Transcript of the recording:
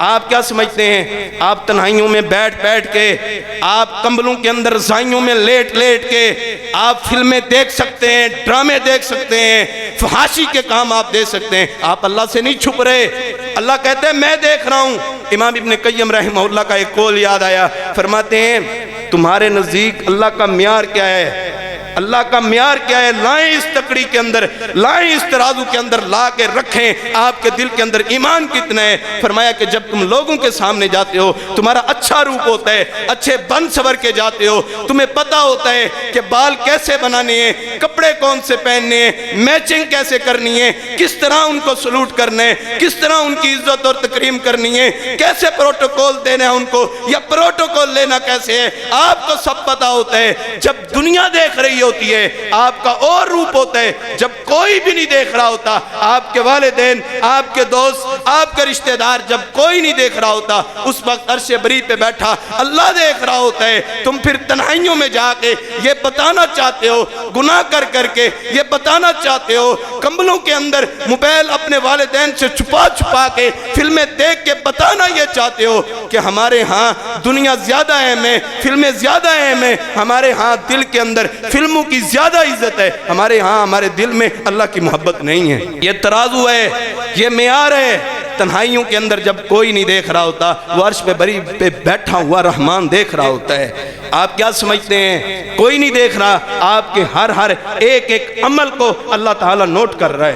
آپ کیا سمجھتے ہیں؟ آپ تنہائیوں میں بیٹھ بیٹھ کے، آپ کمبلوں کے اندر رضائیوں میں لیٹ لیٹ کے آپ فلمیں دیکھ سکتے ہیں، ڈرامے دیکھ سکتے ہیں، فحاشی کے کام آپ دیکھ سکتے ہیں، آپ اللہ سے نہیں چھپ رہے۔ اللہ کہتے ہیں میں دیکھ رہا ہوں۔ امام ابن قیم رحمہ اللہ کا ایک قول یاد آیا، فرماتے ہیں تمہارے نزدیک اللہ کا معیار کیا ہے؟ اللہ کا معیار کیا ہے؟ لائیں اس تکڑی کے اندر، لائیں اس ترازو کے اندر لا کے رکھیں آپ کے دل کے اندر ایمان کتنا ہے۔ فرمایا کہ جب تم لوگوں کے سامنے جاتے ہو تمہارا اچھا روپ ہوتا ہے، اچھے بن سور کے جاتے ہو، تمہیں پتا ہوتا ہے کہ بال کیسے بنانے ہیں، کپڑے کون سے پہننے ہیں، میچنگ کیسے کرنی ہے، کس طرح ان کو سلوٹ کرنا ہے، کس طرح ان کی عزت اور تکریم کرنی ہے، کیسے پروٹوکول دینا ہے ان کو، یا پروٹوکول لینا کیسے ہے، آپ کو سب پتا ہوتا ہے۔ جب دنیا دیکھ رہی ہوتی ہے آپ کا اور روپ ہوتا ہے، جب کوئی بھی نہیں دیکھ رہا ہوتا، آپ کے والدین، آپ کے دوست، آپ کے رشتہ دار، جب کوئی نہیں دیکھ رہا ہوتا، اس وقت عرش بری پہ بیٹھا اللہ دیکھ رہا ہوتا ہے۔ تم پھر تنہائیوں میں جا کے یہ بتانا چاہتے ہو، گناہ کر کر کے یہ بتانا چاہتے ہو، کمبلوں کے اندر موبائل اپنے والدین سے چھپا چھپا کے فلمیں دیکھ کے بتانا یہ چاہتے ہو کہ ہمارے ہاں دنیا زیادہ اہم ہے، فلمیں زیادہ اہم ہے، ہمارے ہاں دل کے اندر فلموں کی زیادہ عزت ہے، ہمارے ہاں ہمارے دل میں اللہ کی محبت نہیں ہے۔ یہ ترازو ہے، یہ معیار ہے۔ تنہائیوں کے اندر جب کوئی نہیں دیکھ رہا ہوتا، وہ عرش پہ بری پہ بیٹھا ہوا رحمان دیکھ رہا ہوتا ہے۔ آپ کیا سمجھتے ہیں؟ کوئی نہیں دیکھ رہا، آپ کے ہر ایک عمل کو اللہ تعالیٰ نوٹ کر رہا ہے۔